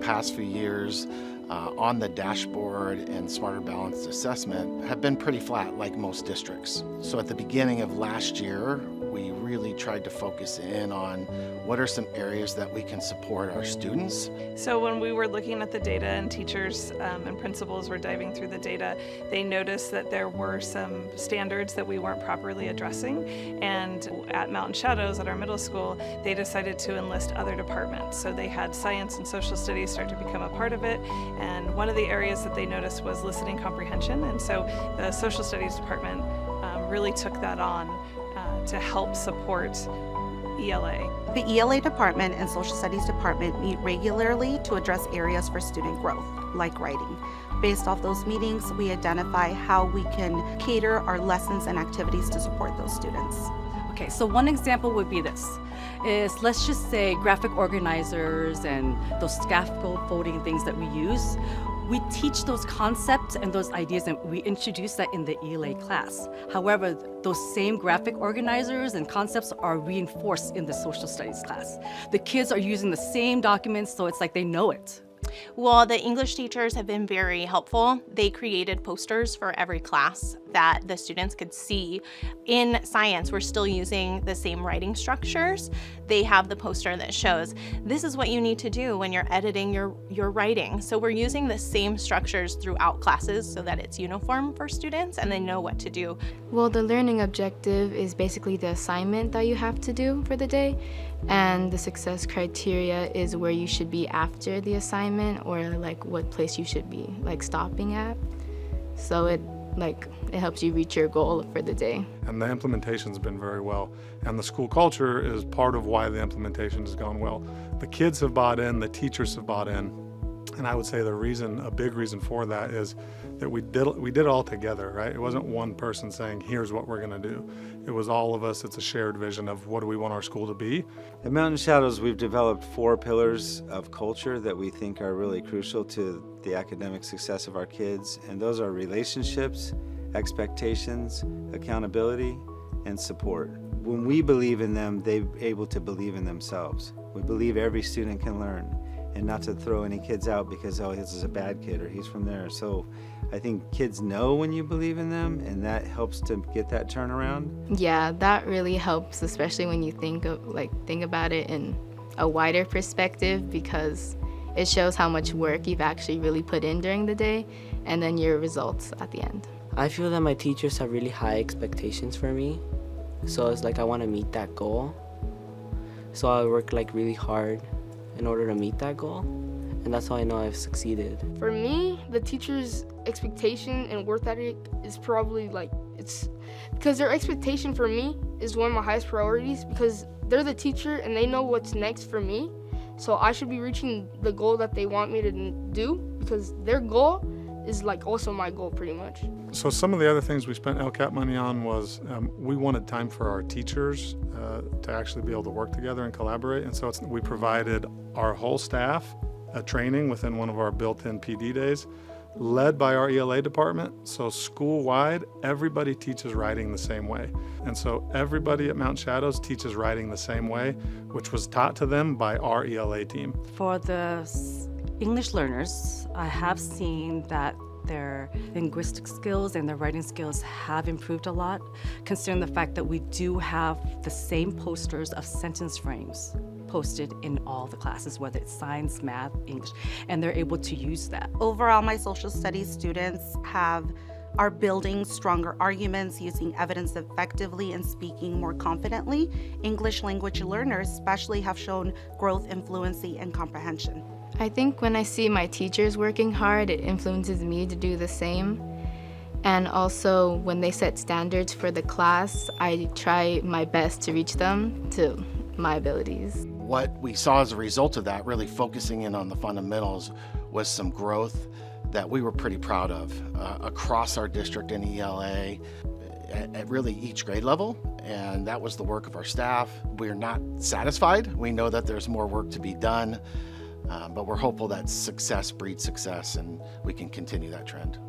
past few years on the dashboard and Smarter Balanced Assessment have been pretty flat, like most districts. So at the beginning of last year, we really tried to focus in on what are some areas that we can support our students. So when we were looking at the data and teachers and principals were diving through the data, they noticed that there were some standards that we weren't properly addressing. And at Mountain Shadows, at our middle school, they decided to enlist other departments. So they had science and social studies start to become a part of it. And one of the areas that they noticed was listening comprehension. And so the social studies department really took that on to help support ELA. The ELA department and social studies department meet regularly to address areas for student growth, like writing. Based off those meetings, we identify how we can cater our lessons and activities to support those students. Okay, so one example would be this, is let's just say graphic organizers and those scaffolding things that we use. We teach those concepts and those ideas and we introduce that in the ELA class. However, those same graphic organizers and concepts are reinforced in the social studies class. The kids are using the same documents, so it's like they know it. Well, the English teachers have been very helpful. They created posters for every class that the students could see. In science, we're still using the same writing structures. They have the poster that shows this is what you need to do when you're editing your writing. So we're using the same structures throughout classes so that it's uniform for students and they know what to do. Well, the learning objective is basically the assignment that you have to do for the day, and the success criteria is where you should be after the assignment or like what place you should be like stopping at. So it helps you reach your goal for the day. And the implementation's been very well. And the school culture is part of why the implementation has gone well. The kids have bought in, the teachers have bought in. And I would say a big reason for that is that we did it all together, right? It wasn't one person saying, here's what we're gonna do. It was all of us. It's a shared vision of what do we want our school to be. At Mountain Shadows, we've developed 4 pillars of culture that we think are really crucial to the academic success of our kids. And those are relationships, expectations, accountability, and support. When we believe in them, they're able to believe in themselves. We believe every student can learn, and not to throw any kids out because, oh, this is a bad kid or he's from there. So I think kids know when you believe in them, and that helps to get that turnaround. Yeah, that really helps, especially when you think about it in a wider perspective, because it shows how much work you've actually really put in during the day and then your results at the end. I feel that my teachers have really high expectations for me. So it's like I want to meet that goal. So I work really hard in order to meet that goal, and that's how I know I've succeeded. For me, the teacher's expectation and work ethic is probably it's because their expectation for me is one of my highest priorities, because they're the teacher and they know what's next for me. So I should be reaching the goal that they want me to do, because their goal is also my goal pretty much. So some of the other things we spent LCAP money on was we wanted time for our teachers to actually be able to work together and collaborate. And so we provided our whole staff a training within one of our built-in PD days, led by our ELA department. So school-wide, everybody teaches writing the same way. And so everybody at Mountain Shadows teaches writing the same way, which was taught to them by our ELA team. For the English learners, I have seen that their linguistic skills and their writing skills have improved a lot, considering the fact that we do have the same posters of sentence frames posted in all the classes, whether it's science, math, English, and they're able to use that. Overall, my social studies students are building stronger arguments, using evidence effectively, and speaking more confidently. English language learners especially have shown growth in fluency and comprehension. I think when I see my teachers working hard, it influences me to do the same. And also when they set standards for the class, I try my best to reach them to my abilities. What we saw as a result of that, really focusing in on the fundamentals, was some growth that we were pretty proud of across our district in ELA at really each grade level, and that was the work of our staff. We're not satisfied. We know that there's more work to be done, but we're hopeful that success breeds success and we can continue that trend.